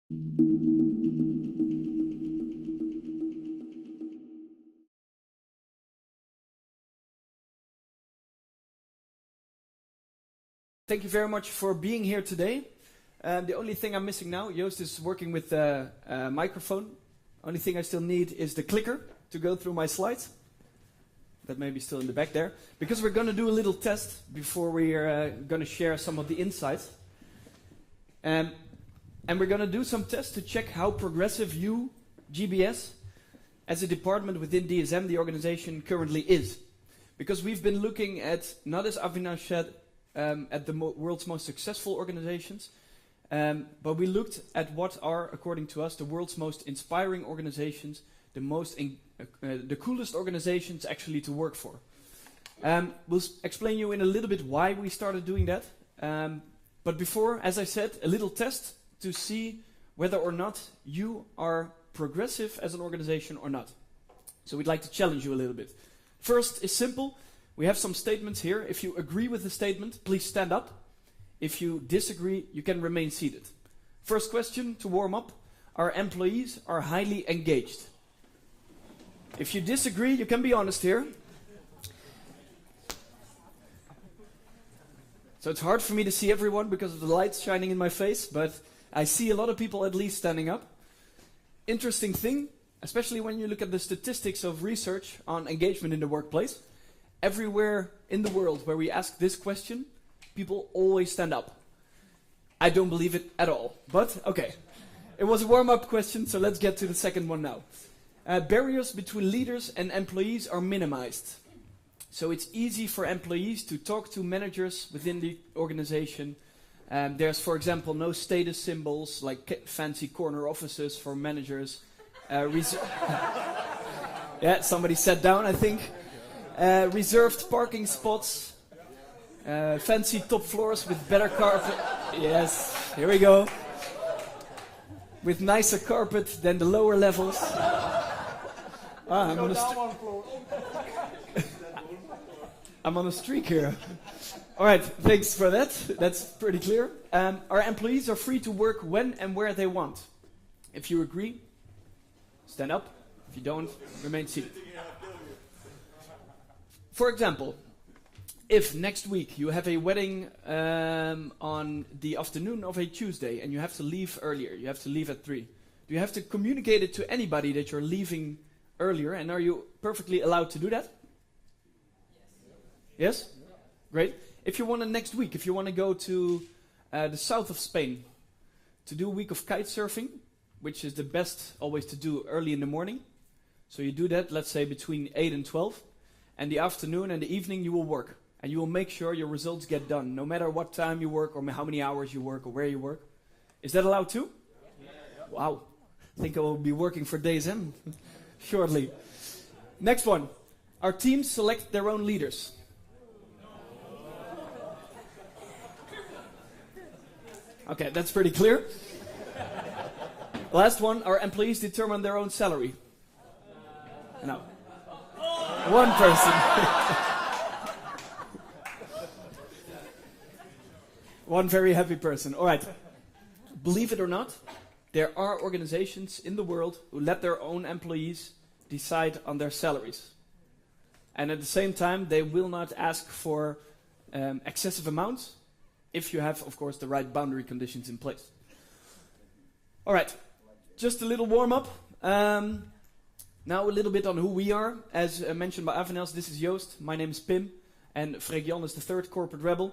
Thank you very much for being here today. The only thing I'm missing now, Joost is working with the microphone. Only thing I still need is the clicker to go through my slides. That may be still in the back there. Because we're going to do a little test before we're going to share some of the insights. And we're going to do some tests to check how progressive you, GBS, as a department within DSM, the organization, currently is. Because we've been looking at, not as Avinash said, at the world's most successful organizations, but we looked at what are, according to us, the world's most inspiring organizations, the coolest organizations actually to work for. We'll explain you in a little bit why we started doing that. But before, as I said, a little test to see whether or not you are progressive as an organization or not. So we'd like to challenge you a little bit. First is simple. We have some statements here. If you agree with the statement, please stand up. If you disagree, you can remain seated. First question to warm up. Our employees are highly engaged. If you disagree, you can be honest here. So it's hard for me to see everyone because of the lights shining in my face, but I see a lot of people at least standing up. Interesting thing, especially when you look at the statistics of research on engagement in the workplace. Everywhere in the world where we ask this question, people always stand up. I don't believe it at all, but okay. It was a warm-up question, so let's get to the second one now. Barriers between leaders and employees are minimized. So it's easy for employees to talk to managers within the organization. There's, for example, no status symbols like fancy corner offices for managers. Yeah, somebody sat down, I think. Reserved parking spots, fancy top floors with better carpet. Yes, here we go. With nicer carpet than the lower levels. I'm on a streak here. All right, thanks for that. That's pretty clear. Our employees are free to work when and where they want. If you agree, stand up. If you don't, remain seated. For example, if next week you have a wedding on the afternoon of a Tuesday and you have to leave earlier, you have to leave at 3, do you have to communicate it to anybody that you're leaving earlier, and are you perfectly allowed to do that? Yes? Great. If you want to next week, if you want to go to the south of Spain to do a week of kite surfing, which is the best always to do early in the morning, so you do that, let's say between 8 and 12, and the afternoon and the evening you will work. And you will make sure your results get done, no matter what time you work or how many hours you work or where you work. Is that allowed too? Yeah. Wow. I think I will be working for DSM shortly. Next one. Our teams select their own leaders. Okay, that's pretty clear. Last one. Our employees determine their own salary. No. One person. One very happy person. All right. Believe it or not, there are organizations in the world who let their own employees decide on their salaries. And at the same time, they will not ask for excessive amounts if you have, of course, the right boundary conditions in place. All right. Just a little warm-up. Now a little bit on who we are. As mentioned by Avinash, this is Joost, my name is Pim, and Freek-Jan is the third corporate rebel.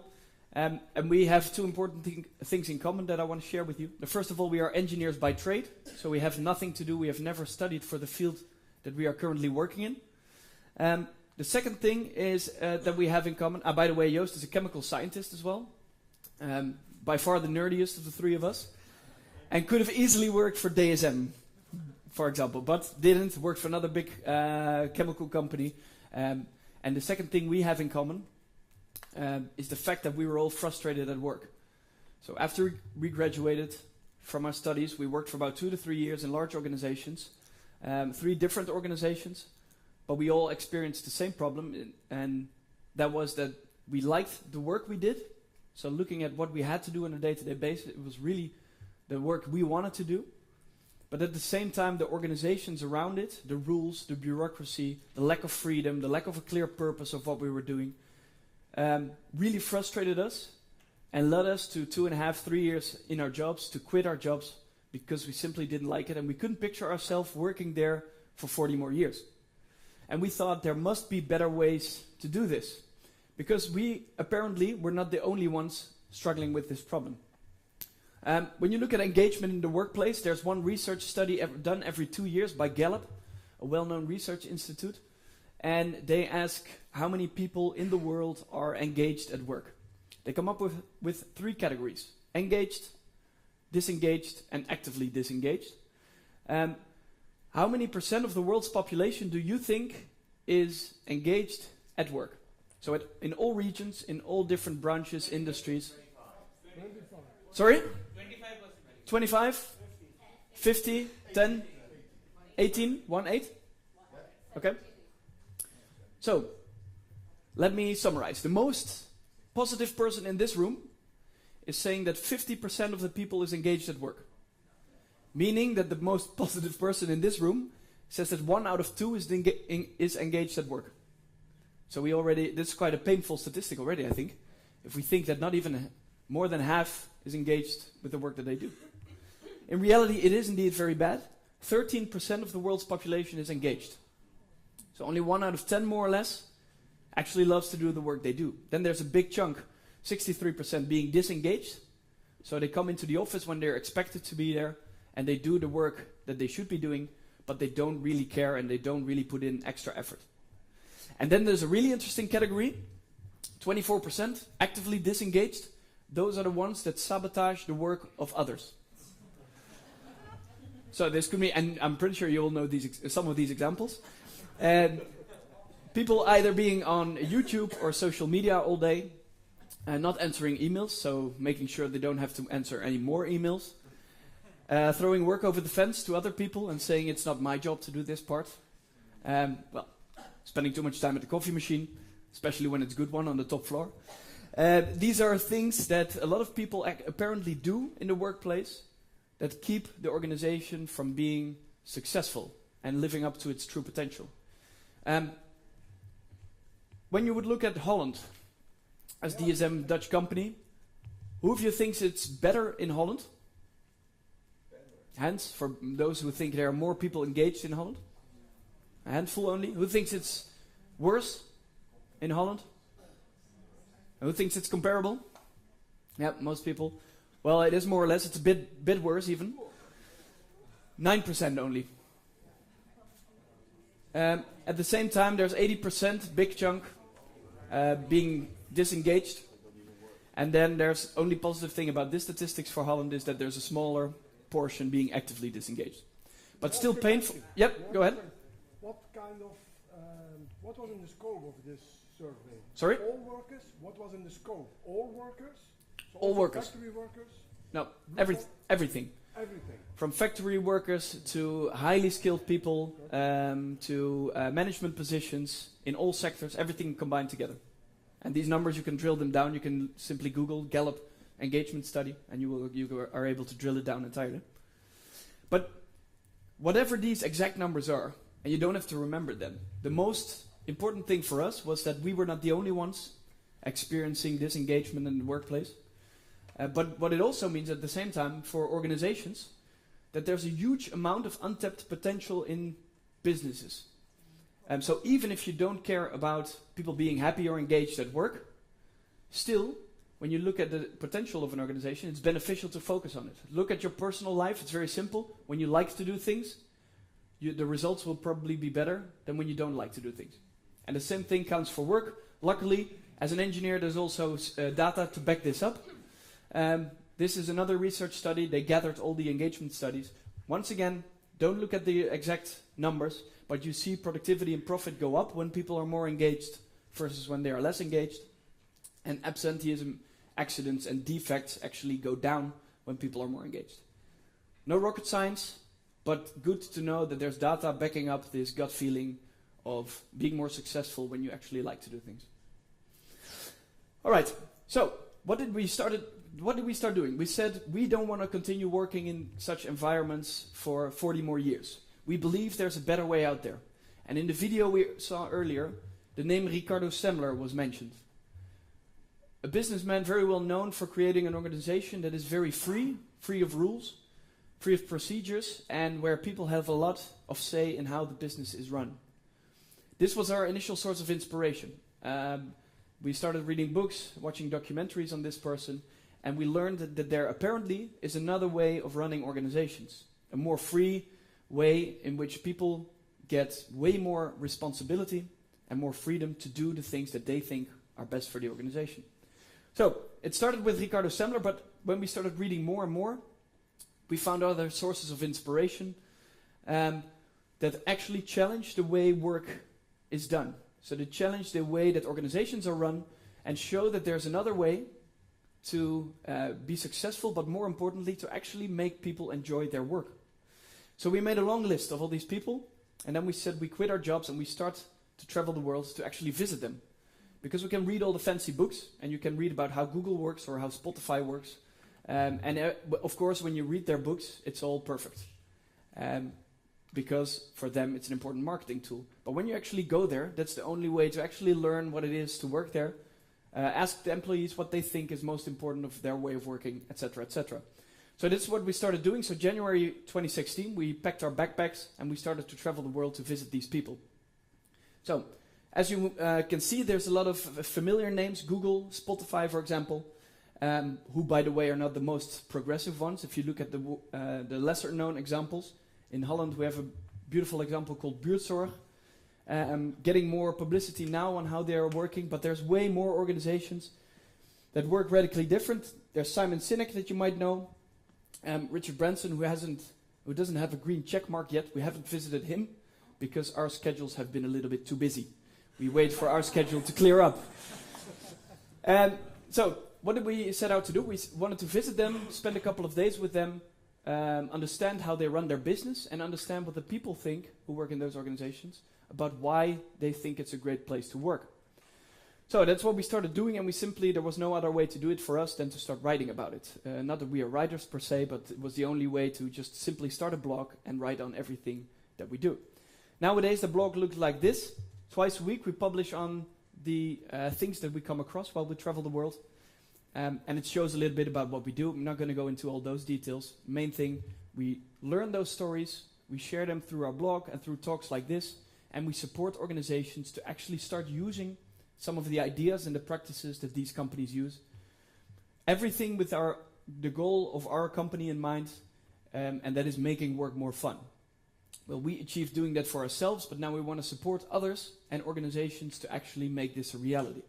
And we have two important things in common that I want to share with you. First of all, we are engineers by trade, so we have nothing to do, we have never studied for the field that we are currently working in. The second thing is that we have in common, by the way, Joost is a chemical scientist as well, by far the nerdiest of the three of us, and could have easily worked for DSM. For example, but didn't, worked for another big chemical company. And the second thing we have in common is the fact that we were all frustrated at work. So after we graduated from our studies, we worked for about 2 to 3 years in large organizations, 3 different organizations, but we all experienced the same problem, and that was that we liked the work we did. So looking at what we had to do on a day-to-day basis, it was really the work we wanted to do. But at the same time, the organizations around it, the rules, the bureaucracy, the lack of freedom, the lack of a clear purpose of what we were doing, really frustrated us and led us to 2.5, 3 years in our jobs to quit our jobs because we simply didn't like it and we couldn't picture ourselves working there for 40 more years. And we thought there must be better ways to do this because we apparently were not the only ones struggling with this problem. When you look at engagement in the workplace, there's one research study done every 2 years by Gallup, a well-known research institute, and they ask how many people in the world are engaged at work. They come up with 3 categories: engaged, disengaged, and actively disengaged. How many percent of the world's population do you think is engaged at work? So in all regions, in all different branches, industries. 25. Sorry? 25? 50? 10? 18? 1/8? Okay. So, let me summarize. The most positive person in this room is saying that 50% of the people is engaged at work. Meaning that the most positive person in this room says that 1 out of 2 is engaged at work. So this is quite a painful statistic already, I think. If we think that not even more than half is engaged with the work that they do. In reality, it is indeed very bad. 13% of the world's population is engaged. So only 1 out of 10, more or less, actually loves to do the work they do. Then there's a big chunk, 63% being disengaged. So they come into the office when they're expected to be there, and they do the work that they should be doing, but they don't really care and they don't really put in extra effort. And then there's a really interesting category, 24% actively disengaged. Those are the ones that sabotage the work of others. So this could be, and I'm pretty sure you all know some of these examples. And people either being on YouTube or social media all day, and not answering emails, so making sure they don't have to answer any more emails. Throwing work over the fence to other people and saying it's not my job to do this part. Spending too much time at the coffee machine, especially when it's a good one on the top floor. These are things that a lot of people apparently do in the workplace that keep the organization from being successful and living up to its true potential. When you would look at Holland as DSM Dutch company, who of you thinks it's better in Holland? Hands for those who think there are more people engaged in Holland. A handful only. Who thinks it's worse in Holland? Who thinks it's comparable? Yeah, most people. Well, it is more or less. It's a bit worse even. 9% only. At the same time, there's 80%, big chunk, being disengaged. And then there's only positive thing about this statistics for Holland is that there's a smaller portion being actively disengaged. But still painful. Yep, go ahead. What what was in the scope of this survey? Sorry? All workers? What was in the scope? All workers? So all workers. Factory workers? No, everything. Everything. From factory workers to highly skilled people, to management positions in all sectors, everything combined together. And these numbers, you can drill them down. You can simply Google Gallup engagement study, and you are able to drill it down entirely. But whatever these exact numbers are, and you don't have to remember them, the most important thing for us was that we were not the only ones experiencing disengagement in the workplace. But what it also means at the same time for organizations, that there's a huge amount of untapped potential in businesses. So even if you don't care about people being happy or engaged at work, still, when you look at the potential of an organization, it's beneficial to focus on it. Look at your personal life. It's very simple. When you like to do things, the results will probably be better than when you don't like to do things. And the same thing counts for work. Luckily, as an engineer, there's also data to back this up. This is another research study. They gathered all the engagement studies. Once again, don't look at the exact numbers, but you see productivity and profit go up when people are more engaged versus when they are less engaged. And absenteeism, accidents, and defects actually go down when people are more engaged. No rocket science, but good to know that there's data backing up this gut feeling of being more successful when you actually like to do things. All right, so what did we started what did we start doing? We said we don't want to continue working in such environments for 40 more years. We believe there's a better way out there. And in the video we saw earlier, the name Ricardo Semler was mentioned. A businessman very well known for creating an organization that is very free of rules, free of procedures, and where people have a lot of say in how the business is run. This was our initial source of inspiration. We started reading books, watching documentaries on this person, and we learned that there apparently is another way of running organizations, a more free way in which people get way more responsibility and more freedom to do the things that they think are best for the organization. So, it started with Ricardo Semler, but when we started reading more and more, we found other sources of inspiration that actually challenge the way work is done. So they challenge the way that organizations are run and show that there's another way to be successful, but more importantly, to actually make people enjoy their work. So we made a long list of all these people, and then we said we quit our jobs and we start to travel the world to actually visit them. Because we can read all the fancy books, and you can read about how Google works or how Spotify works. Of course, when you read their books, it's all perfect. Because for them, it's an important marketing tool. But when you actually go there, that's the only way to actually learn what it is to work there. Ask the employees what they think is most important of their way of working, etc., etc. So that's what we started doing. So January 2016, we packed our backpacks and we started to travel the world to visit these people. So, as you can see, there's a lot of familiar names. Google, Spotify, for example, who, by the way, are not the most progressive ones. If you look at the lesser-known examples, in Holland we have a beautiful example called Buurtzorg, getting more publicity now on how they are working, but there's way more organizations that work radically different. There's Simon Sinek that you might know, Richard Branson, who doesn't have a green check mark yet. We haven't visited him because our schedules have been a little bit too busy. We wait for our schedule to clear up. So, what did we set out to do? We wanted to visit them, spend a couple of days with them, understand how they run their business, and understand what the people think who work in those organizations about why they think it's a great place to work. So that's what we started doing, and there was no other way to do it for us than to start writing about it. Not that we are writers per se, but it was the only way to just simply start a blog and write on everything that we do. Nowadays the blog looks like this. Twice a week we publish on the things that we come across while we travel the world. And it shows a little bit about what we do. I'm not going to go into all those details. Main thing, we learn those stories, we share them through our blog and through talks like this, and we support organizations to actually start using some of the ideas and the practices that these companies use. Everything with the goal of our company in mind, and that is making work more fun. Well, we achieved doing that for ourselves, but now we want to support others and organizations to actually make this a reality.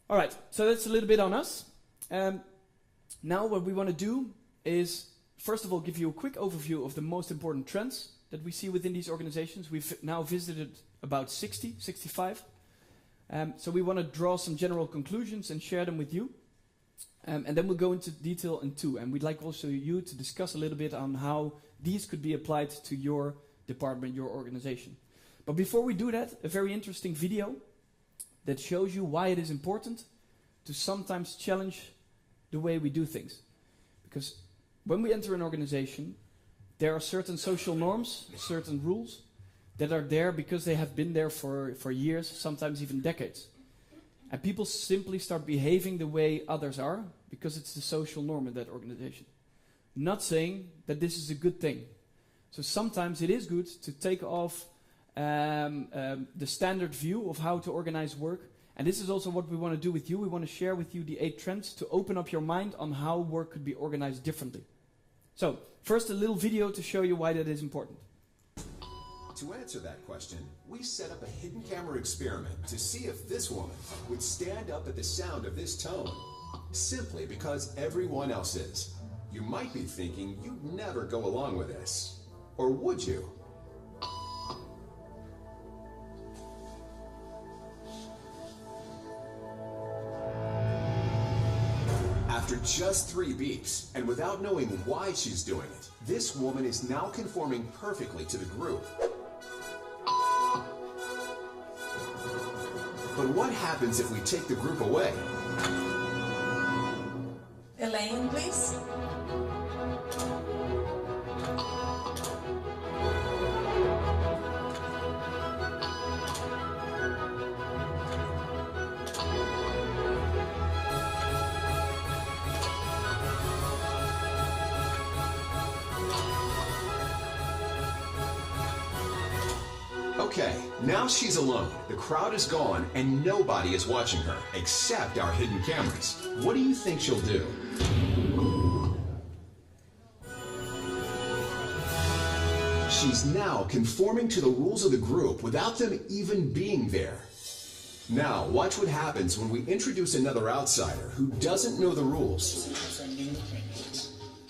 All right, so that's a little bit on us. Now what we want to do is, first of all, give you a quick overview of the most important trends that we see within these organizations. We've now visited about 65. So we want to draw some general conclusions and share them with you. And then we'll go into detail in two. And we'd like also you to discuss a little bit on how these could be applied to your department, your organization. But before we do that, a very interesting video that shows you why it is important to sometimes challenge the way we do things. Because when we enter an organization, there are certain social norms, certain rules that are there because they have been there for years, sometimes even decades. And people simply start behaving the way others are because it's the social norm in that organization. Not saying that this is a good thing. So sometimes it is good to take off the standard view of how to organize work. And this is also what we want to do with you. We want to share with you the 8 trends to open up your mind on how work could be organized differently. So, first a little video to show you why that is important. To answer that question, we set up a hidden camera experiment to see if this woman would stand up at the sound of this tone, simply because everyone else is. You might be thinking you'd never go along with this. Or would you? After just 3 beeps, and without knowing why she's doing it, this woman is now conforming perfectly to the group. But what happens if we take the group away? lane, please. Okay, now she's alone. The crowd is gone and nobody is watching her, except our hidden cameras. What do you think she'll do? She's now conforming to the rules of the group without them even being there. Now, watch what happens when we introduce another outsider who doesn't know the rules.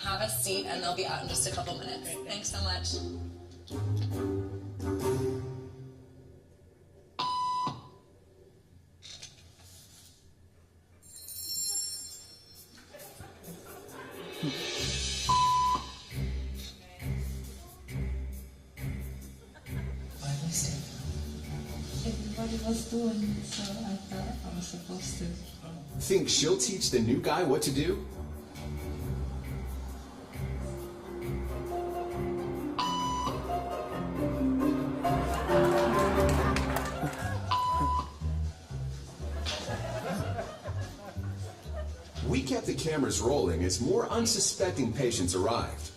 Have a seat and they'll be out in just a couple minutes. Thanks so much. Everybody was doing it, so I thought I was supposed to. Think she'll teach the new guy what to do? We kept the cameras rolling as more unsuspecting patients arrived.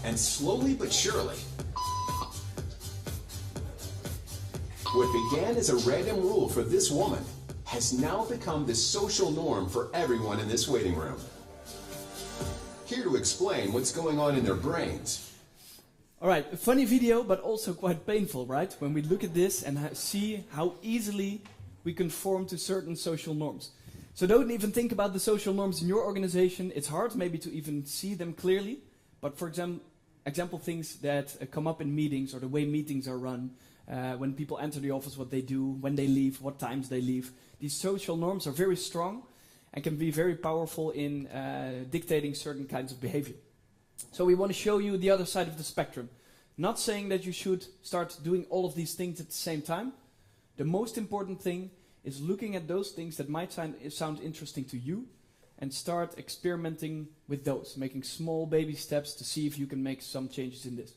And slowly but surely, what began as a random rule for this woman has now become the social norm for everyone in this waiting room. Here to explain what's going on in their brains. All right, a funny video, but also quite painful, right? When we look at this and see how easily we conform to certain social norms. So don't even think about the social norms in your organization. It's hard maybe to even see them clearly. But for example, things that come up in meetings or the way meetings are run, when people enter the office, what they do, when they leave, what times they leave. These social norms are very strong and can be very powerful in dictating certain kinds of behavior. So we want to show you the other side of the spectrum. Not saying that you should start doing all of these things at the same time. The most important thing is looking at those things that might sound interesting to you and start experimenting with those, making small baby steps to see if you can make some changes in this.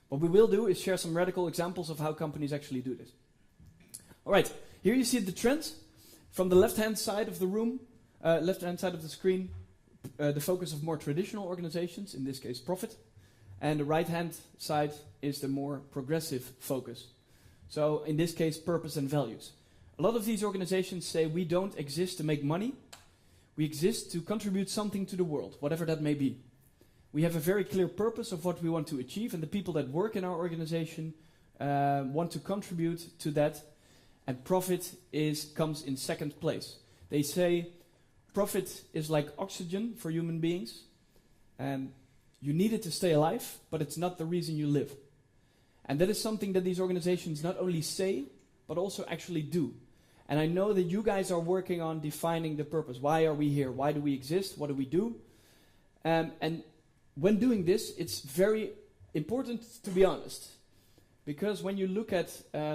What we will do is share some radical examples of how companies actually do this. All right, here you see the trends. From the left-hand side of the room, left-hand side of the screen, the focus of more traditional organizations, in this case profit, and the right-hand side is the more progressive focus. So in this case, purpose and values. A lot of these organizations say we don't exist to make money, we exist to contribute something to the world, whatever that may be. We have a very clear purpose of what we want to achieve, and the people that work in our organization want to contribute to that, and profit comes in second place. They say profit is like oxygen for human beings, and you need it to stay alive, but it's not the reason you live. And that is something that these organizations not only say, but also actually do. And I know that you guys are working on defining the purpose. Why are we here? Why do we exist? What do we do? And when doing this, it's very important to be honest. Because when you look at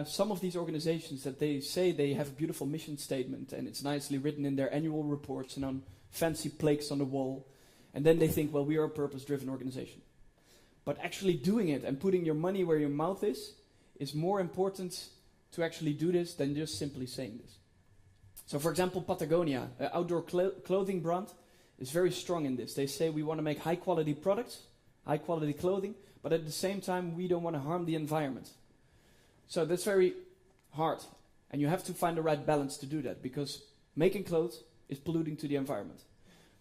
some of these organizations that they say they have a beautiful mission statement and it's nicely written in their annual reports and on fancy plaques on the wall, and then they think, well, we are a purpose-driven organization. But actually doing it and putting your money where your mouth is more important to actually do this than just simply saying this. So for example, Patagonia, an outdoor clothing brand, is very strong in this. They say we want to make high-quality products, high-quality clothing, but at the same time, we don't want to harm the environment. So that's very hard. And you have to find the right balance to do that, because making clothes is polluting to the environment.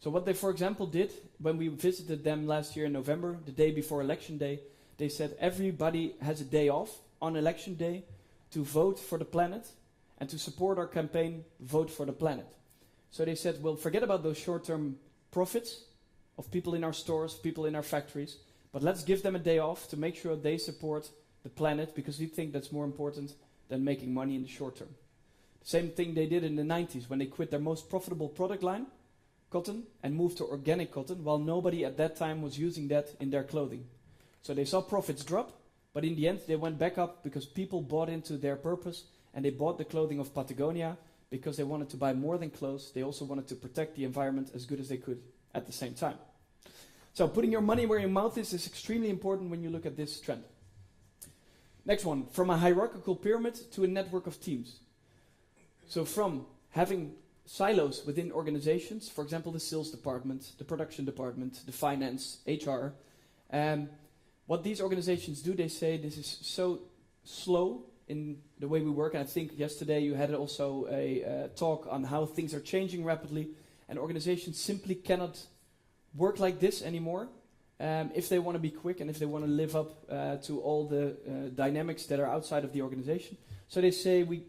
So what they, for example, did when we visited them last year in November, the day before election day, they said everybody has a day off on election day to vote for the planet and to support our campaign, Vote for the Planet. So they said, well, forget about those short-term profits of people in our stores, people in our factories, but let's give them a day off to make sure they support the planet, because we think that's more important than making money in the short term. The same thing they did in the 90s when they quit their most profitable product line cotton and moved to organic cotton, while nobody at that time was using that in their clothing. So they saw profits drop, but in the end they went back up because people bought into their purpose, and they bought the clothing of Patagonia because they wanted to buy more than clothes. They also wanted to protect the environment as good as they could at the same time. So putting your money where your mouth is extremely important when you look at this trend. Next one, from a hierarchical pyramid to a network of teams. So from having silos within organizations, for example, the sales department, the production department, the finance, HR, what these organizations do, they say this is so slow in the way we work. And I think yesterday you had also a talk on how things are changing rapidly, and organizations simply cannot work like this anymore if they want to be quick and if they want to live up to all the dynamics that are outside of the organization. So they say we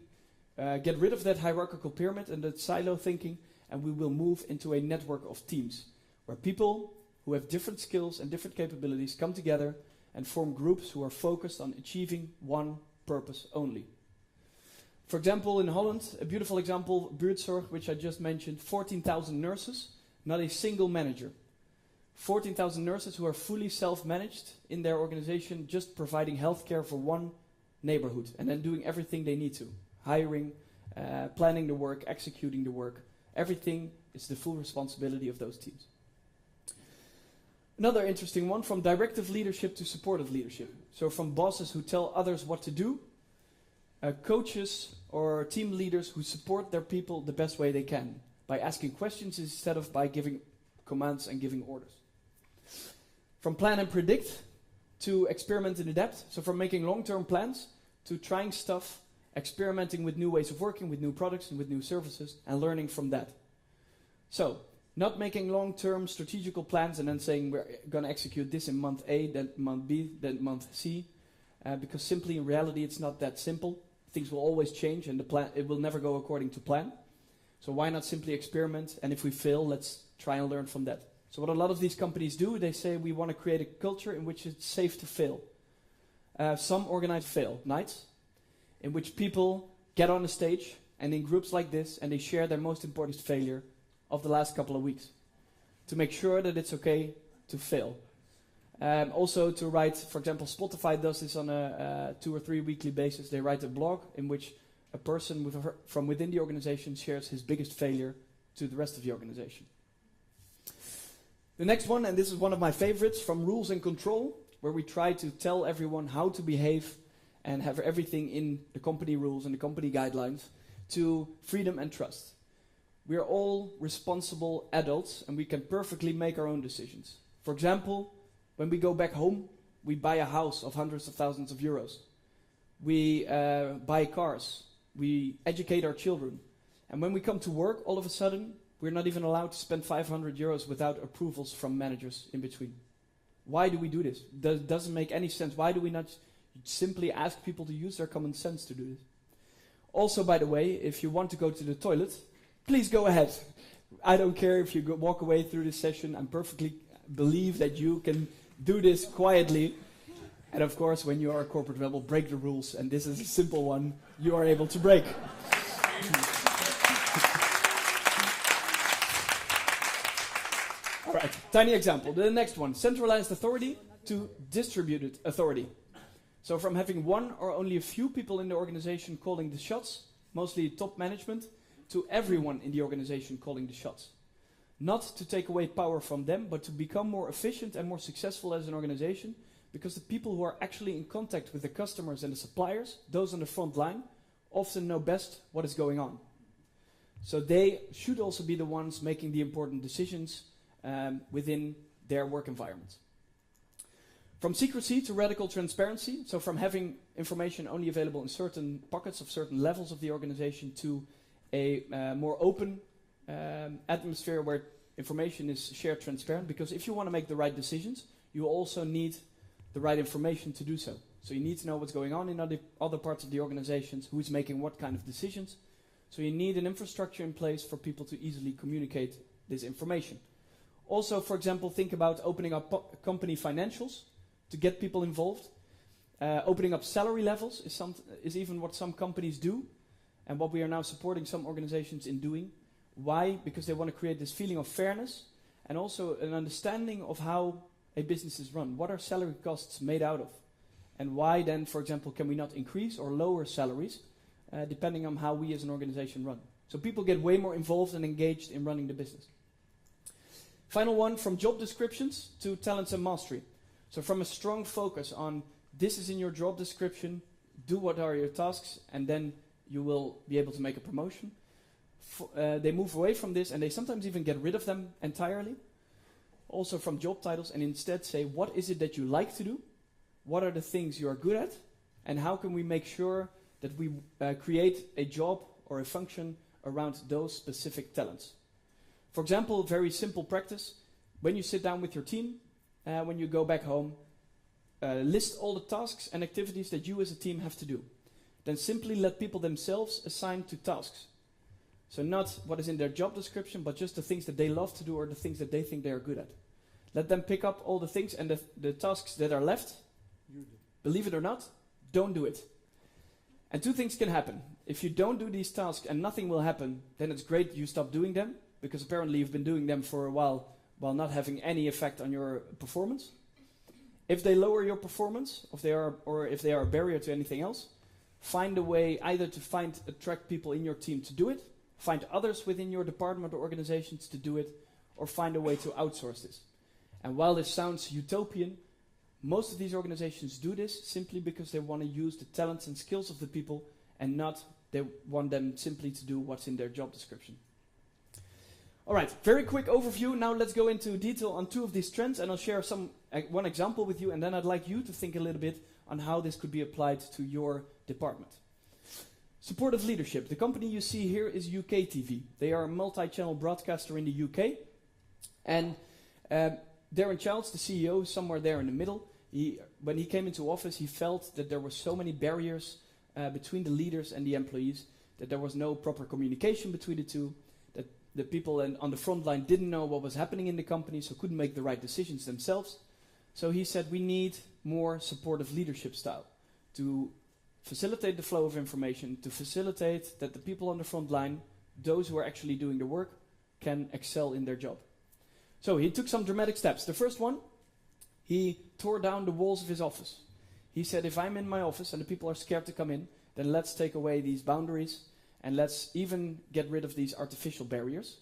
get rid of that hierarchical pyramid and that silo thinking, and we will move into a network of teams where people who have different skills and different capabilities come together and form groups who are focused on achieving one purpose only. For example, in Holland, a beautiful example, buurtzorg, which I just mentioned, 14,000 nurses, not a single manager. 14,000 nurses who are fully self-managed in their organization, just providing healthcare for one neighborhood and then doing everything they need to. Hiring, planning the work, executing the work. Everything is the full responsibility of those teams. Another interesting one, from directive leadership to supportive leadership. So from bosses who tell others what to do, coaches or team leaders who support their people the best way they can, by asking questions instead of by giving commands and giving orders. From plan and predict to experiment and adapt. So from making long-term plans to trying stuff, experimenting with new ways of working, with new products and with new services, and learning from that. So, not making long-term strategical plans and then saying we're going to execute this in month A, then month B, then month C, because simply in reality it's not that simple. Things will always change and it will never go according to plan. So why not simply experiment, and if we fail, let's try and learn from that. So what a lot of these companies do, they say we want to create a culture in which it's safe to fail. Some organize fail nights, in which people get on a stage and in groups like this and they share their most important failure of the last couple of weeks to make sure that it's okay to fail. Also to write, for example, Spotify does this on a 2 or 3 weekly basis. They write a blog in which a person from within the organization shares his biggest failure to the rest of the organization. The next one, and this is one of my favorites, from rules and control, where we try to tell everyone how to behave and have everything in the company rules and the company guidelines, to freedom and trust. We are all responsible adults and we can perfectly make our own decisions. For example, when we go back home, we buy a house of hundreds of thousands of euros. We buy cars. We educate our children. And when we come to work, all of a sudden, we're not even allowed to spend 500 euros without approvals from managers in between. Why do we do this? Doesn't make any sense. Why do we not simply ask people to use their common sense to do this? Also, by the way, if you want to go to the toilet, please go ahead. I don't care if you walk away through this session. I perfectly believe that you can do this quietly. And of course, when you are a corporate rebel, break the rules. And this is a simple one you are able to break. All right, tiny example. The next one, centralized authority to distributed authority. So from having one or only a few people in the organization calling the shots, mostly top management, to everyone in the organization calling the shots. Not to take away power from them, but to become more efficient and more successful as an organization, because the people who are actually in contact with the customers and the suppliers, those on the front line, often know best what is going on. So they should also be the ones making the important decisions within their work environments. From secrecy to radical transparency, so from having information only available in certain pockets of certain levels of the organization to a more open atmosphere where information is shared transparent, because if you want to make the right decisions, you also need the right information to do so. So you need to know what's going on in other parts of the organizations, who's making what kind of decisions. So you need an infrastructure in place for people to easily communicate this information. Also, for example, think about opening up company financials to get people involved. Opening up salary levels is even what some companies do, and what we are now supporting some organizations in doing, Why? Because they want to create this feeling of fairness and also an understanding of how a business is run. What are salary costs made out of? And why then, for example, can we not increase or lower salaries depending on how we as an organization run? So people get way more involved and engaged in running the business. Final one, from job descriptions to talents and mastery. So from a strong focus on this is in your job description, do what are your tasks, and then you will be able to make a promotion. They move away from this, and they sometimes even get rid of them entirely. Also from job titles, and instead say, what is it that you like to do? What are the things you are good at? And how can we make sure that we create a job or a function around those specific talents? For example, very simple practice. When you sit down with your team, when you go back home, list all the tasks and activities that you as a team have to do. Then simply let people themselves assign to tasks. So not what is in their job description, but just the things that they love to do or the things that they think they are good at. Let them pick up all the things, and the tasks that are left, believe it or not, don't do it. And two things can happen. If you don't do these tasks and nothing will happen, then it's great you stop doing them, because apparently you've been doing them for a while not having any effect on your performance. If they lower your performance, if they are a barrier to anything else, find a way either to attract people in your team to do it, find others within your department or organizations to do it, or find a way to outsource this. And while this sounds utopian, most of these organizations do this simply because they want to use the talents and skills of the people, and not they want them simply to do what's in their job description. All right, very quick overview. Now let's go into detail on two of these trends, and I'll share one example with you, and then I'd like you to think a little bit on how this could be applied to your department. Supportive leadership. The company you see here is UK TV. They are a multi-channel broadcaster in the UK, and Darren Childs, the CEO, is somewhere there in the middle. When he came into office, he felt that there were so many barriers between the leaders and the employees, that there was no proper communication between the two, that the people on the front line didn't know what was happening in the company, so couldn't make the right decisions themselves. So he said, we need more supportive leadership style to facilitate the flow of information, to facilitate that the people on the front line, those who are actually doing the work, can excel in their job. So he took some dramatic steps. The first one, he tore down the walls of his office. He said, if I'm in my office and the people are scared to come in, then let's take away these boundaries and let's even get rid of these artificial barriers.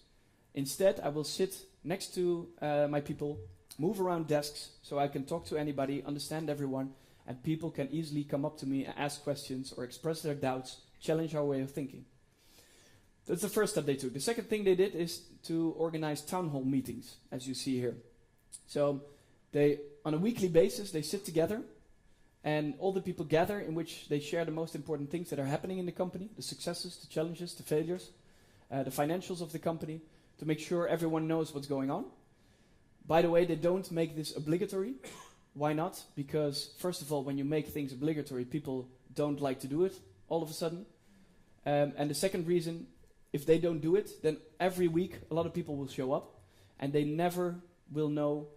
Instead, I will sit next to my people, move around desks so I can talk to anybody, understand everyone, and people can easily come up to me and ask questions or express their doubts, challenge our way of thinking. That's the first step they took. The second thing they did is to organize town hall meetings, as you see here. So on a weekly basis, they sit together, and all the people gather, in which they share the most important things that are happening in the company, the successes, the challenges, the failures, the financials of the company, to make sure everyone knows what's going on. By the way, they don't make this obligatory. Why not? Because, first of all, when you make things obligatory, people don't like to do it all of a sudden. And the second reason, if they don't do it, then every week a lot of people will show up, and they never will know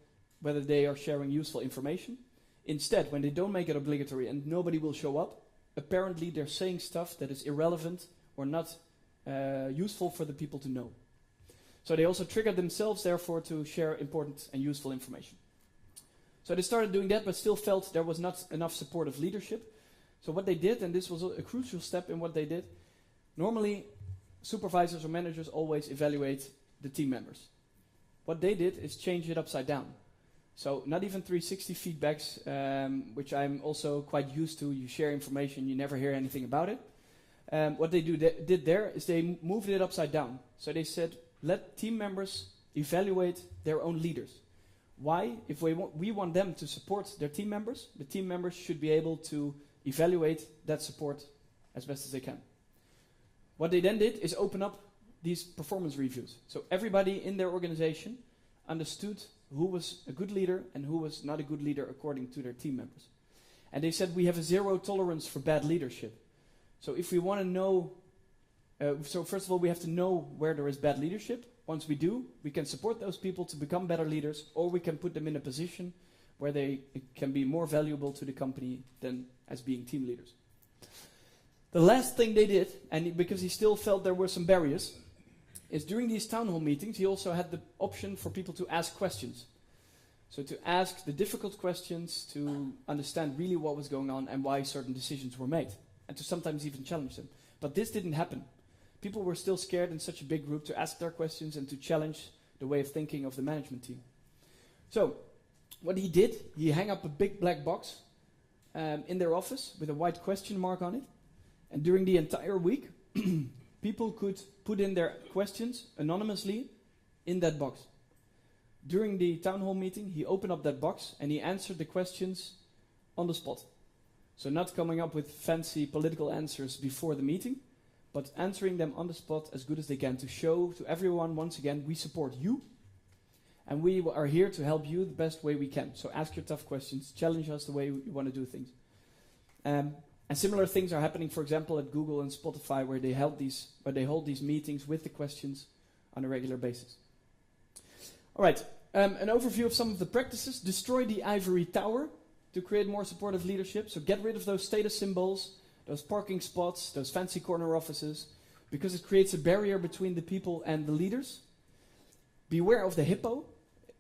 whether they are sharing useful information. Instead, when they don't make it obligatory and nobody will show up, apparently they're saying stuff that is irrelevant or not useful for the people to know. So they also triggered themselves, therefore, to share important and useful information. So they started doing that, but still felt there was not enough supportive leadership. So what they did, and this was a crucial step in what they did, normally supervisors or managers always evaluate the team members. What they did is change it upside down. So not even 360 feedbacks, which I'm also quite used to. You share information, you never hear anything about it. What they did there is they moved it upside down. So they said, let team members evaluate their own leaders. Why? If we want them to support their team members, the team members should be able to evaluate that support as best as they can. What they then did is open up these performance reviews. So everybody in their organization understood who was a good leader and who was not a good leader according to their team members. And they said we have a zero tolerance for bad leadership. So if we want to know, so first of all we have to know where there is bad leadership. Once we do, we can support those people to become better leaders, or we can put them in a position where they can be more valuable to the company than as being team leaders. The last thing they did, and because he still felt there were some barriers, is during these town hall meetings, he also had the option for people to ask questions. So to ask the difficult questions, to understand really what was going on and why certain decisions were made, and to sometimes even challenge them. But this didn't happen. People were still scared in such a big group to ask their questions and to challenge the way of thinking of the management team. So what he did, he hung up a big black box in their office with a white question mark on it. And during the entire week, people could put in their questions anonymously in that box. During the town hall meeting, he opened up that box and he answered the questions on the spot. So not coming up with fancy political answers before the meeting, but answering them on the spot as good as they can to show to everyone, once again, we support you, and we are here to help you the best way we can. So ask your tough questions, challenge us the way you want to do things. And similar things are happening, for example, at Google and Spotify, where they hold these meetings with the questions on a regular basis. All right, an overview of some of the practices. Destroy the ivory tower to create more supportive leadership. So get rid of those status symbols, those parking spots, those fancy corner offices, because it creates a barrier between the people and the leaders. Beware of the hippo.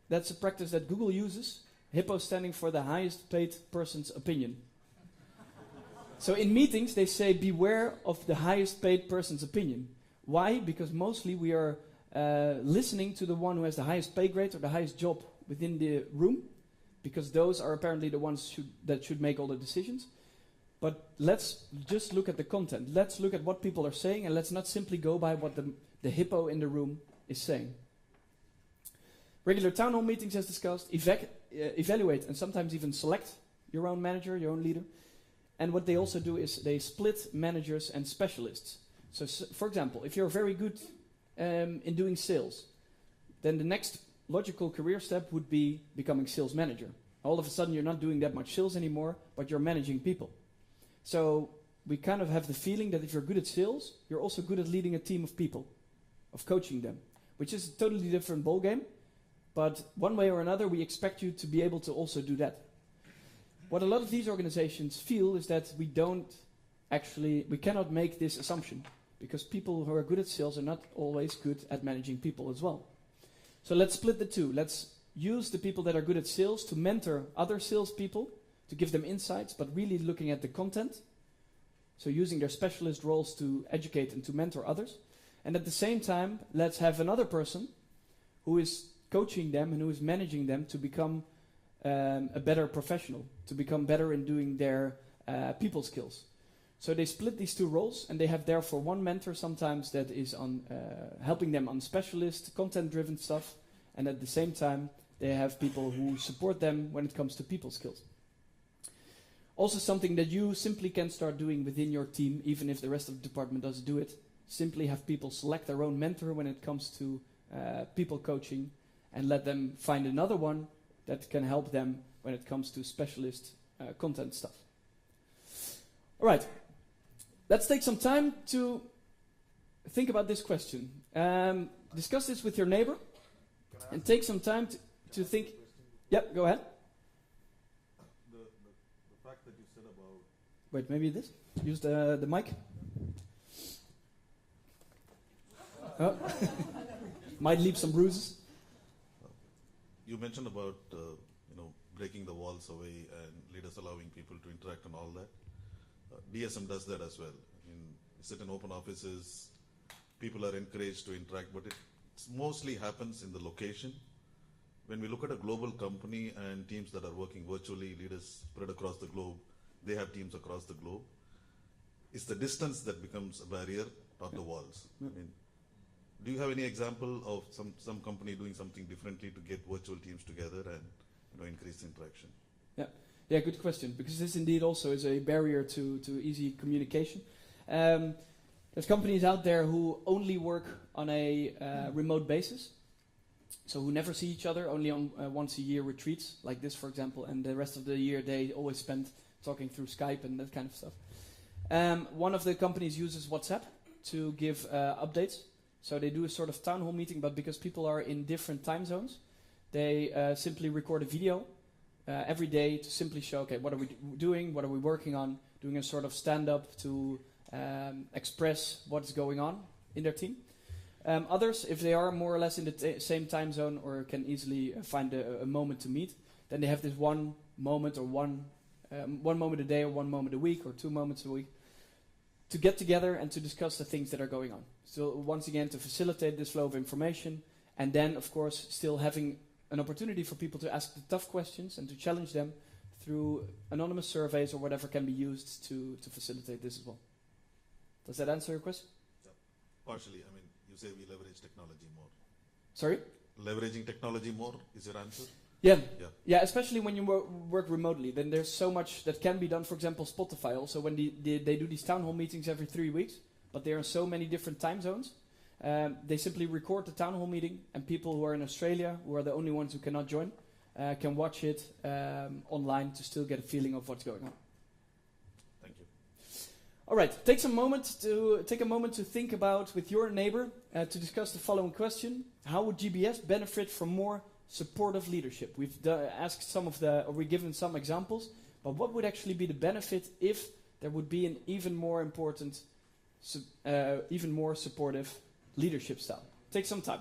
That's a practice that Google uses. Hippo standing for the highest paid person's opinion. So in meetings, they say beware of the highest paid person's opinion. Why? Because mostly we are listening to the one who has the highest pay grade or the highest job within the room, because those are apparently the ones that should make all the decisions. But let's just look at the content. Let's look at what people are saying, and let's not simply go by what the hippo in the room is saying. Regular town hall meetings, as discussed, evaluate and sometimes even select your own manager, your own leader. And what they also do is they split managers and specialists. So for example, if you're very good in doing sales, then the next logical career step would be becoming sales manager. All of a sudden, you're not doing that much sales anymore, but you're managing people. So we kind of have the feeling that if you're good at sales, you're also good at leading a team of people, of coaching them, which is a totally different ballgame. But one way or another, we expect you to be able to also do that. What a lot of these organizations feel is that we cannot make this assumption, because people who are good at sales are not always good at managing people as well. So let's split the two. Let's use the people that are good at sales to mentor other salespeople, to give them insights, but really looking at the content. So using their specialist roles to educate and to mentor others. And at the same time, let's have another person who is coaching them and who is managing them to become a better professional, to become better in doing their people skills. So they split these two roles, and they have therefore one mentor sometimes that is on helping them on specialist, content-driven stuff, and at the same time, they have people who support them when it comes to people skills. Also something that you simply can start doing within your team, even if the rest of the department doesn't do it. Simply have people select their own mentor when it comes to people coaching, and let them find another one that can help them when it comes to specialist content stuff. All right, let's take some time to think about this question. Discuss this with your neighbor, and take some time to think. Yep, go ahead. The fact that you said about... Wait, maybe this? Use the mic. Oh. Might leave some bruises. You mentioned about breaking the walls away and leaders allowing people to interact and all that. DSM does that as well. You sit in open offices, people are encouraged to interact, but it mostly happens in the location. When we look at a global company and teams that are working virtually, leaders spread across the globe, they have teams across the globe. It's the distance that becomes a barrier, not the walls. I mean, do you have any example of some company doing something differently to get virtual teams together and increase interaction? Yeah, good question, because this indeed also is a barrier to easy communication. There's companies out there who only work on a remote basis, so who never see each other, only on once a year retreats, like this for example, and the rest of the year they always spend talking through Skype and that kind of stuff. One of the companies uses WhatsApp to give updates. So they do a sort of town hall meeting, but because people are in different time zones, they simply record a video every day to simply show, okay, what are we doing, what are we working on, doing a sort of stand-up to express what's going on in their team. Others, if they are more or less in the same time zone or can easily find a moment to meet, then they have this one moment or one moment a day or 1 moment a week or 2 moments a week to get together and to discuss the things that are going on. So once again, to facilitate this flow of information, and then, of course, still having an opportunity for people to ask the tough questions and to challenge them through anonymous surveys or whatever can be used to facilitate this as well. Does that answer your question? Yeah. Partially. I mean, you say we leverage technology more. Sorry? Leveraging technology more is your answer? Yeah. Yeah. Yeah, especially when you work remotely, then there's so much that can be done. For example, Spotify also, when they do these town hall meetings every 3 weeks, but there are so many different time zones, they simply record the town hall meeting, and people who are in Australia, who are the only ones who cannot join, can watch it online to still get a feeling of what's going on. Thank you. All right, take a moment to think about with your neighbor to discuss the following question: how would GBS benefit from more supportive leadership? We've asked we've given some examples, but what would actually be the benefit if there would be an even more important, even more supportive leadership style? Take some time.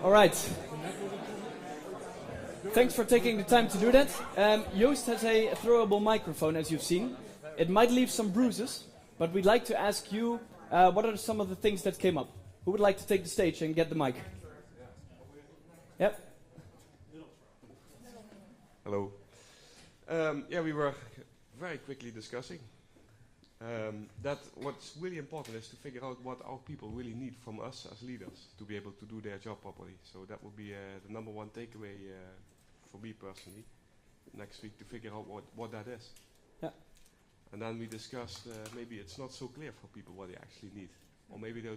All right. Thanks for taking the time to do that. Joost has a throwable microphone, as you've seen. It might leave some bruises, but we'd like to ask you, what are some of the things that came up? Who would like to take the stage and get the mic? Yep. Hello. Yeah, we were very quickly discussing that what's really important is to figure out what our people really need from us as leaders to be able to do their job properly. So that would be the number one takeaway for me personally next week, to figure out what that is. Yeah. And then we discussed maybe it's not so clear for people what they actually need, or maybe they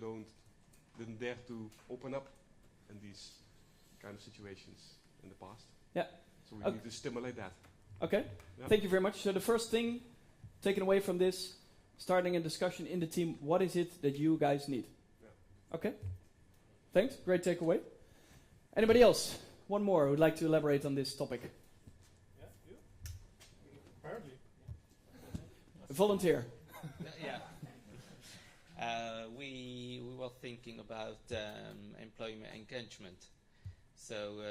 didn't dare to open up in these kind of situations in the past. Yeah. So we need to stimulate that. Okay. Yeah. Thank you very much. So the first thing taken away from this, starting a discussion in the team, what is it that you guys need? Yeah. Okay. Thanks. Great takeaway. Anybody else? One more who would like to elaborate on this topic? Yeah, you? Apparently. Volunteer. Yeah. We were thinking about employee engagement. So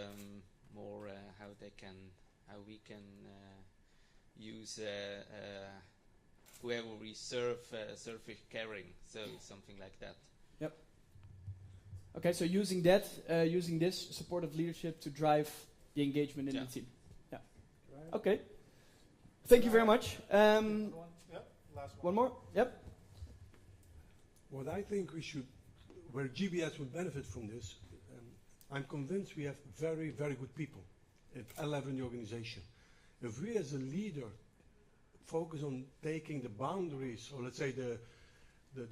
more how we can use whoever we serve caring. So something like that. Yep. Okay, so using this supportive leadership to drive the engagement in the team. Yeah. Right. Okay. Thank you very much. Last One more? Yep. What I think where GBS would benefit from this, I'm convinced we have very, very good people at all levels in the organization. If we as a leader focus on taking the boundaries, or let's say the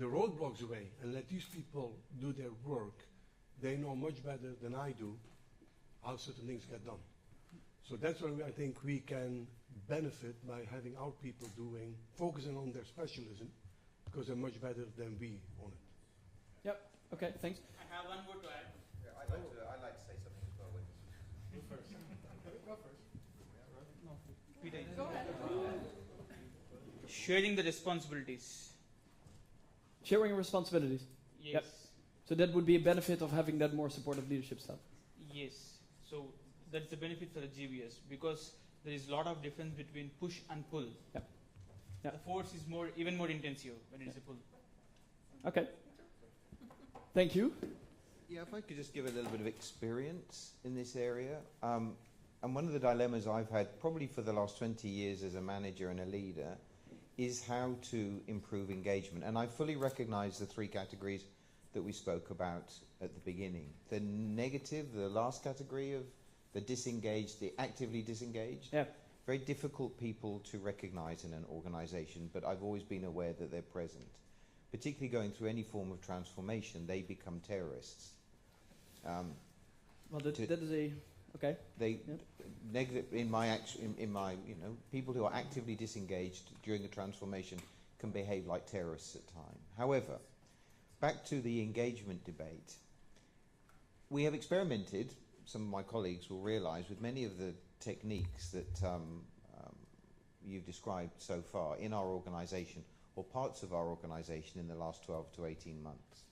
roadblocks away, and let these people do their work, they know much better than I do how certain things get done. So that's where I think we can benefit by having our people focusing on their specialism, because they're much better than we on it. Yep. Okay, thanks. I have one more to add. Yeah, I'd like to say something as well. Go first. Go first. Peter, go ahead. Sharing the responsibilities. Sharing responsibilities. Yes. Yep. So that would be a benefit of having that more supportive leadership style. Yes. So that's the benefit for the GBS because there is a lot of difference between push and pull. Yep. Yep. The force is even more intensive when it's a pull. Okay. Thank you. Yeah, if I could just give a little bit of experience in this area. And one of the dilemmas I've had probably for the last 20 years as a manager and a leader is how to improve engagement. And I fully recognize the 3 categories that we spoke about at the beginning. The negative, the last category of the disengaged, the actively disengaged. Yeah. Very difficult people to recognize in an organization, but I've always been aware that they're present. Particularly going through any form of transformation, they become terrorists. Well, that is a... Okay. They negative in my people who are actively disengaged during a transformation can behave like terrorists at times. However, back to the engagement debate. We have experimented, some of my colleagues will realize, with many of the techniques that you've described so far in our organization or parts of our organization in the last 12 to 18 months.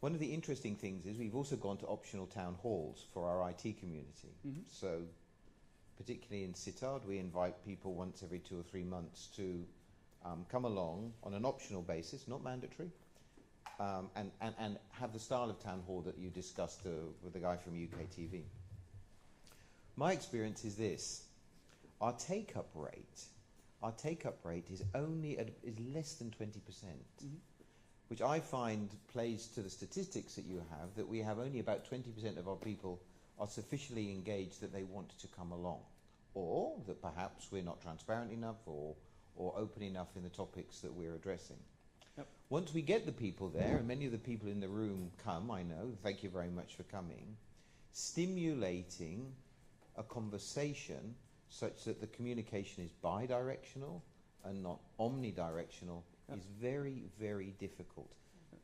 One of the interesting things is we've also gone to optional town halls for our IT community. Mm-hmm. So particularly in Sittard, we invite people once every 2 or 3 months to come along on an optional basis, not mandatory, and have the style of town hall that you discussed with the guy from UK TV. My experience is this: our take-up rate is less than 20%, mm-hmm. which I find plays to the statistics that you have, that we have only about 20% of our people are sufficiently engaged that they want to come along, or that perhaps we're not transparent enough or open enough in the topics that we're addressing. Yep. Once we get the people there, and many of the people in the room come, I know, thank you very much for coming, stimulating a conversation such that the communication is bi-directional and not omnidirectional is very, very difficult.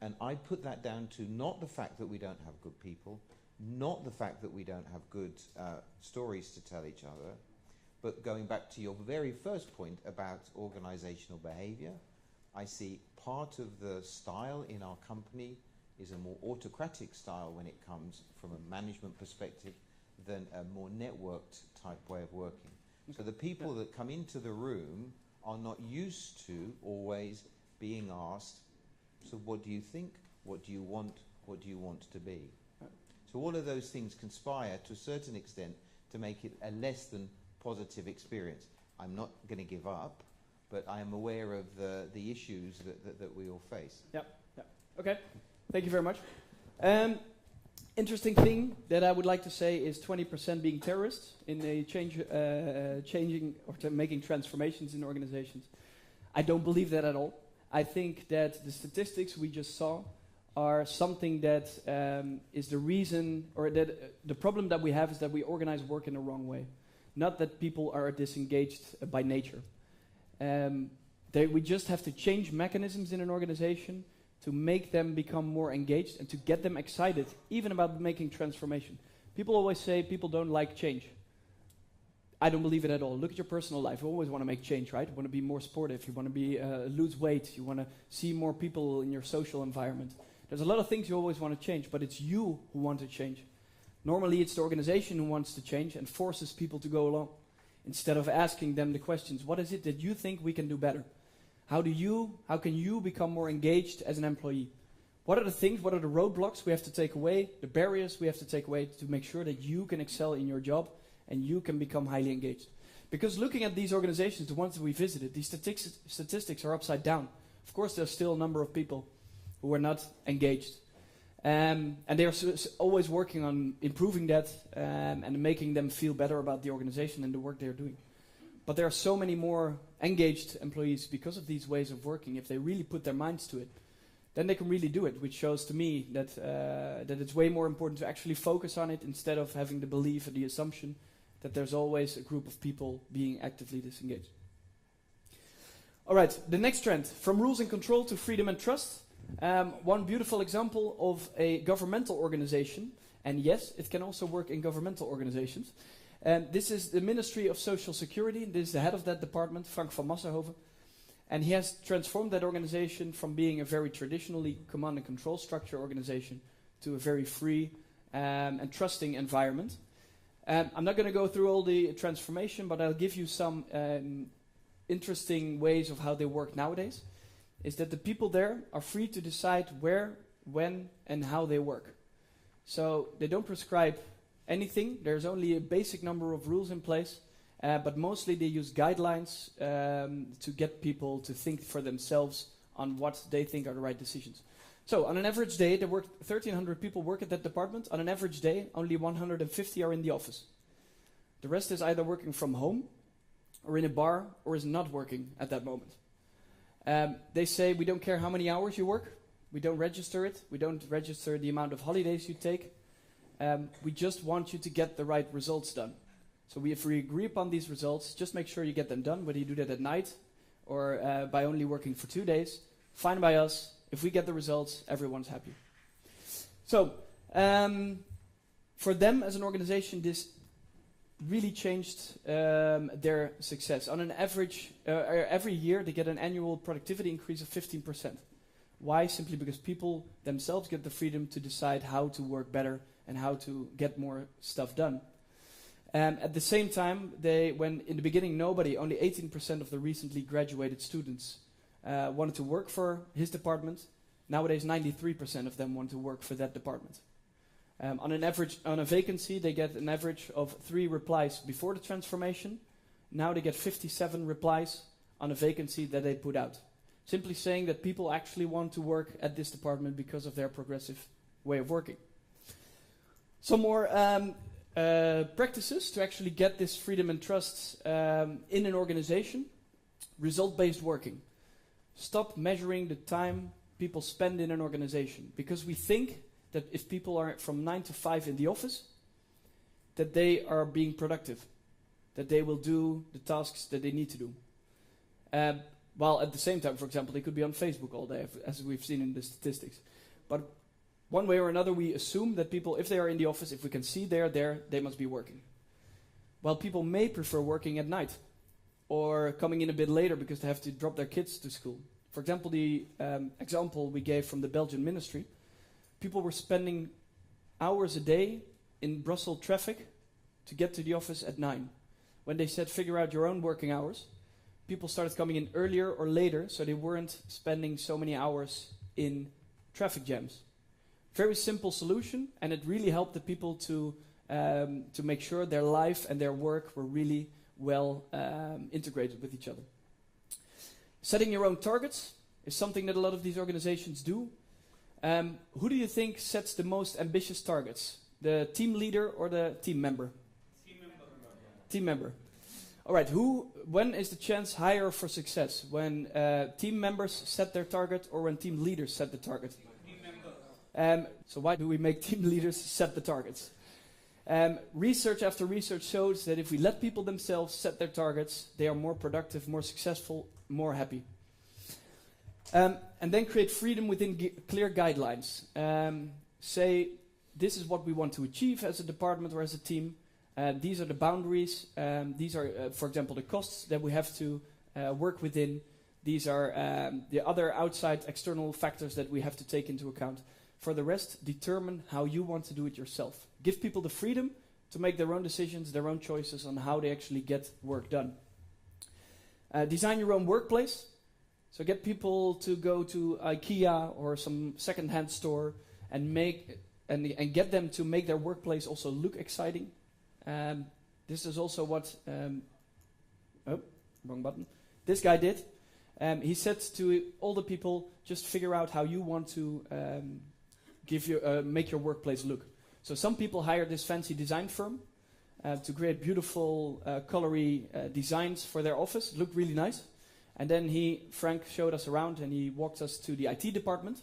And I put that down to not the fact that we don't have good people, not the fact that we don't have good stories to tell each other, but going back to your very first point about organizational behavior, I see part of the style in our company is a more autocratic style when it comes from a management perspective than a more networked type way of working. So the people that come into the room are not used to always being asked, so what do you think? What do you want? What do you want to be? So all of those things conspire to a certain extent to make it a less than positive experience. I'm not going to give up, but I am aware of the issues that we all face. Yep. Okay. Thank you very much. Interesting thing that I would like to say is 20% being terrorists in a changing or making transformations in organizations. I don't believe that at all. I think that the statistics we just saw are something that is the reason, or that the problem that we have is that we organize work in the wrong way. Not that people are disengaged by nature. We just have to change mechanisms in an organization to make them become more engaged and to get them excited, even about making transformation. People always say people don't like change. I don't believe it at all. Look at your personal life. You always want to make change, right? You want to be more sportive. You want to lose weight. You want to see more people in your social environment. There's a lot of things you always want to change, but it's you who want to change. Normally, it's the organization who wants to change and forces people to go along, instead of asking them the questions. What is it that you think we can do better? How can you become more engaged as an employee? What are the things, what are the roadblocks we have to take away, the barriers we have to take away to make sure that you can excel in your job and you can become highly engaged? Because looking at these organizations, the ones that we visited, these statistics are upside down. Of course, there's still a number of people who are not engaged. And they are always working on improving that and making them feel better about the organization and the work they're doing. But there are so many more engaged employees because of these ways of working. If they really put their minds to it, then they can really do it, which shows to me that it's way more important to actually focus on it instead of having the belief or the assumption that there's always a group of people being actively disengaged. All right, the next trend, from rules and control to freedom and trust. One beautiful example of a governmental organization, and yes, it can also work in governmental organizations. This is the Ministry of Social Security. This is the head of that department, Frank van Massenhoven. And he has transformed that organization from being a very traditionally command and control structure organization to a very free and trusting environment. I'm not going to go through all the transformation, but I'll give you some interesting ways of how they work nowadays. Is that the people there are free to decide where, when, and how they work. So they don't prescribe anything. There's only a basic number of rules in place, but mostly they use guidelines to get people to think for themselves on what they think are the right decisions. So on an average day, 1,300 people work at that department. On an average day, only 150 are in the office. The rest is either working from home, or in a bar, or is not working at that moment. They say, we don't care how many hours you work. We don't register it. We don't register the amount of holidays you take. We just want you to get the right results done. So if we agree upon these results, just make sure you get them done, whether you do that at night or by only working for 2 days. Fine by us. If we get the results, everyone's happy. So for them as an organization, this really changed their success. On an average, every year they get an annual productivity increase of 15%. Why? Simply because people themselves get the freedom to decide how to work better and how to get more stuff done. At the same time, when in the beginning only 18% of the recently graduated students wanted to work for his department. Nowadays, 93% of them want to work for that department. On a vacancy, they get an average of 3 replies before the transformation. Now they get 57 replies on a vacancy that they put out. Simply saying that people actually want to work at this department because of their progressive way of working. Some more practices to actually get this freedom and trust in an organization. Result-based working. Stop measuring the time people spend in an organization, because we think that if people are from 9 to 5 in the office, that they are being productive, that they will do the tasks that they need to do. While at the same time, for example, they could be on Facebook all day, as we've seen in the statistics. But one way or another, we assume that people, if they are in the office, if we can see they're there, they must be working. While people may prefer working at night, or coming in a bit later because they have to drop their kids to school. For example, the example we gave from the Belgian ministry, people were spending hours a day in Brussels traffic to get to the office at 9. When they said figure out your own working hours, people started coming in earlier or later, so they weren't spending so many hours in traffic jams. Very simple solution, and it really helped the people to make sure their life and their work were really well integrated with each other. Setting your own targets is something that a lot of these organizations do. Who do you think sets the most ambitious targets? The team leader or the team member? Team member. Team member. All right, when is the chance higher for success? When team members set their target or when team leaders set the target? Team member. So why do we make team leaders set the targets? Research after research shows that if we let people themselves set their targets, they are more productive, more successful, more happy. And then create freedom within clear guidelines. Say, this is what we want to achieve as a department or as a team. These are the boundaries. These are, for example, the costs that we have to work within. These are the other outside external factors that we have to take into account. For the rest, determine how you want to do it yourself. Give people the freedom to make their own decisions, their own choices on how they actually get work done. Design your own workplace. So get people to go to IKEA or some second-hand store and get them to make their workplace also look exciting. This is also what wrong button. This guy did. He said to all the people, just figure out how you want to make your workplace look. So some people hired this fancy design firm to create beautiful, colory designs for their office. It looked really nice. And then Frank showed us around and he walked us to the IT department.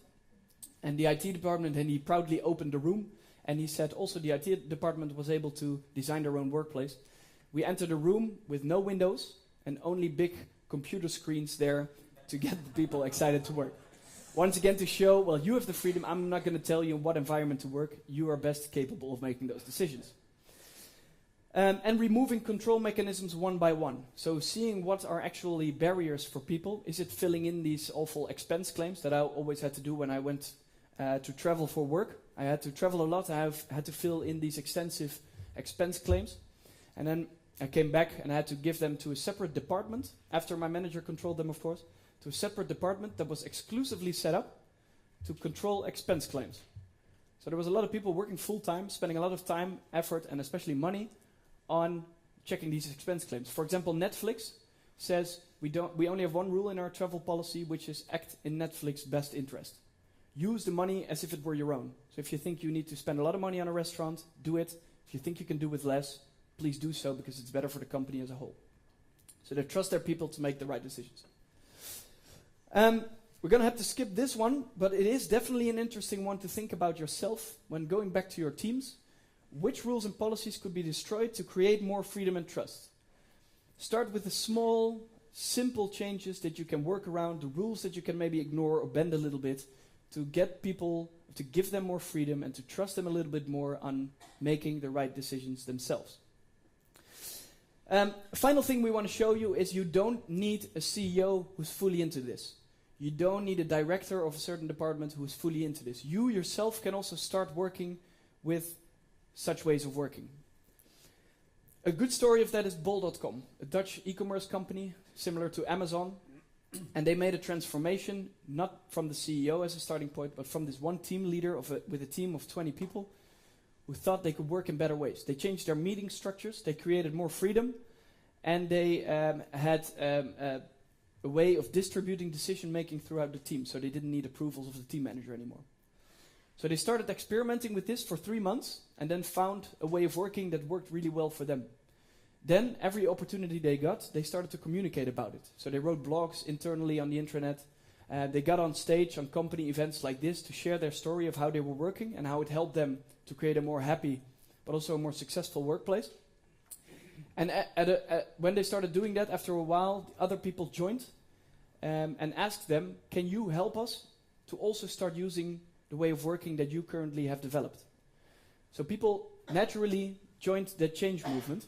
And the IT department, and he proudly opened the room. And he said also the IT department was able to design their own workplace. We entered a room with no windows and only big computer screens there to get the people excited to work. Once again to show, well, you have the freedom, I'm not going to tell you in what environment to work, you are best capable of making those decisions. And removing control mechanisms one by one. So seeing what are actually barriers for people. Is it filling in these awful expense claims that I always had to do when I went to travel for work? I had to travel a lot, I had to fill in these extensive expense claims. And then I came back and I had to give them to a separate department, after my manager controlled them, of course, to a separate department that was exclusively set up to control expense claims. So there was a lot of people working full-time, spending a lot of time, effort, and especially money on checking these expense claims. For example, Netflix says we only have one rule in our travel policy, which is act in Netflix's best interest. Use the money as if it were your own. So if you think you need to spend a lot of money on a restaurant, do it. If you think you can do with less, please do so, because it's better for the company as a whole. So they trust their people to make the right decisions. We're going to have to skip this one, but it is definitely an interesting one to think about yourself when going back to your teams. Which rules and policies could be destroyed to create more freedom and trust? Start with the small, simple changes that you can work around, the rules that you can maybe ignore or bend a little bit, to get people, to give them more freedom and to trust them a little bit more on making the right decisions themselves. Final thing we want to show you is you don't need a CEO who's fully into this. You don't need a director of a certain department who is fully into this. You yourself can also start working with such ways of working. A good story of that is bol.com, a Dutch e-commerce company similar to Amazon. And they made a transformation, not from the CEO as a starting point, but from this one team leader with a team of 20 people who thought they could work in better ways. They changed their meeting structures, they created more freedom, and they had a way of distributing decision-making throughout the team, so they didn't need approvals of the team manager anymore. So they started experimenting with this for 3 months, and then found a way of working that worked really well for them. Then, every opportunity they got, they started to communicate about it. So they wrote blogs internally on the intranet. They got on stage on company events like this to share their story of how they were working and how it helped them to create a more happy, but also a more successful workplace. And when they started doing that, after a while, other people joined and asked them, can you help us to also start using the way of working that you currently have developed? So people naturally joined that change movement.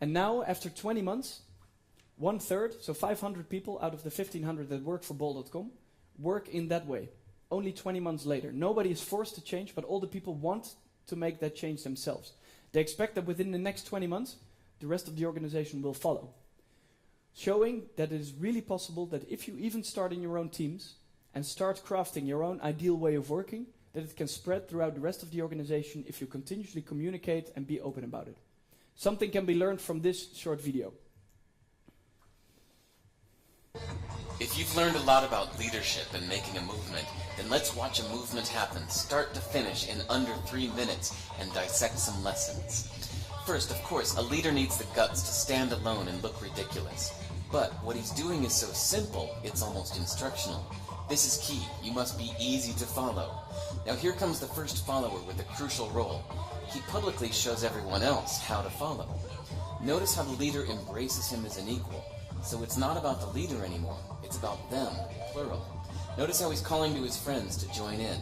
And now, after 20 months, 1/3, so 500 people out of the 1,500 that work for bol.com, work in that way. Only 20 months later. Nobody is forced to change, but all the people want to make that change themselves. They expect that within the next 20 months, the rest of the organization will follow. Showing that it is really possible that if you even start in your own teams and start crafting your own ideal way of working, that it can spread throughout the rest of the organization if you continuously communicate and be open about it. Something can be learned from this short video. If you've learned a lot about leadership and making a movement, then let's watch a movement happen, start to finish, in under 3 minutes and dissect some lessons. First, of course, a leader needs the guts to stand alone and look ridiculous. But what he's doing is so simple, it's almost instructional. This is key. You must be easy to follow. Now here comes the first follower with a crucial role. He publicly shows everyone else how to follow. Notice how the leader embraces him as an equal. So it's not about the leader anymore. It's about them, plural. Notice how he's calling to his friends to join in.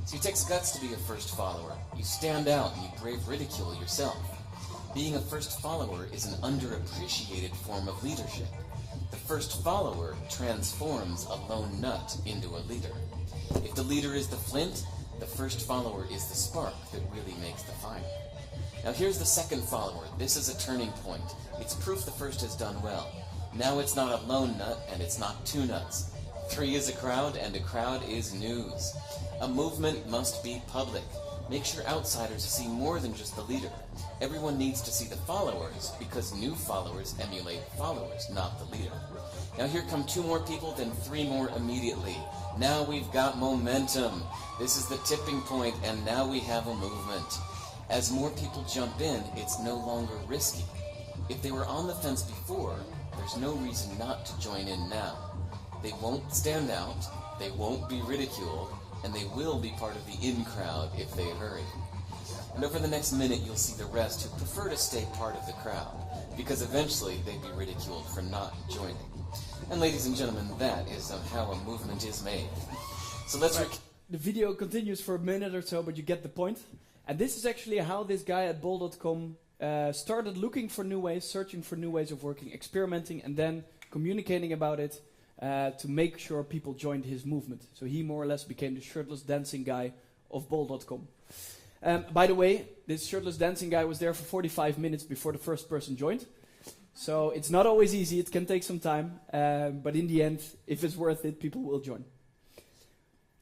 So it takes guts to be a first follower. You stand out and you brave ridicule yourself. Being a first follower is an underappreciated form of leadership. The first follower transforms a lone nut into a leader. If the leader is the flint, the first follower is the spark that really makes the fire. Now here's the second follower. This is a turning point. It's proof the first has done well. Now it's not a lone nut and it's not 2 nuts. 3 is a crowd and a crowd is news. A movement must be public. Make sure outsiders see more than just the leader. Everyone needs to see the followers because new followers emulate followers, not the leader. Now here come 2 more people, then 3 more immediately. Now we've got momentum. This is the tipping point, and now we have a movement. As more people jump in, it's no longer risky. If they were on the fence before, there's no reason not to join in now. They won't stand out, they won't be ridiculed, and they will be part of the in crowd if they hurry. And over the next minute, you'll see the rest who prefer to stay part of the crowd, because eventually they'd be ridiculed for not joining. And ladies and gentlemen, that is how a movement is made. So let's... The video continues for a minute or so, but you get the point. And this is actually how this guy at bol.com started looking for new ways, searching for new ways of working, experimenting, and then communicating about it to make sure people joined his movement. So he more or less became the shirtless dancing guy of bol.com. By the way, this shirtless dancing guy was there for 45 minutes before the first person joined. So it's not always easy, it can take some time, but in the end, if it's worth it, people will join.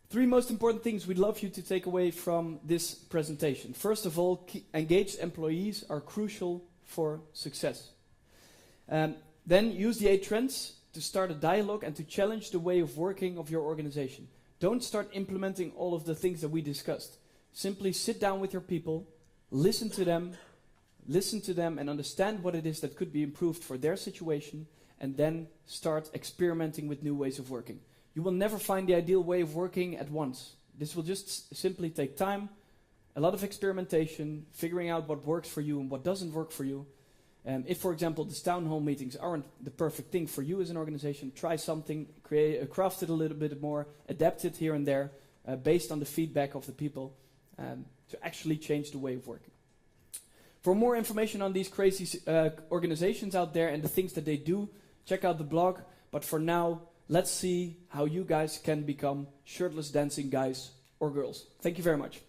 3 most important things we'd love you to take away from this presentation. First of all, engaged employees are crucial for success. Then use the 8 trends to start a dialogue and to challenge the way of working of your organization. Don't start implementing all of the things that we discussed. Simply sit down with your people, listen to them and understand what it is that could be improved for their situation, and then start experimenting with new ways of working. You will never find the ideal way of working at once. This will just simply take time, a lot of experimentation, figuring out what works for you and what doesn't work for you. If, for example, these town hall meetings aren't the perfect thing for you as an organization, try something, craft it a little bit more, adapt it here and there, based on the feedback of the people, to actually change the way of working. For more information on these crazy organizations out there and the things that they do, check out the blog. But for now, let's see how you guys can become shirtless dancing guys or girls. Thank you very much.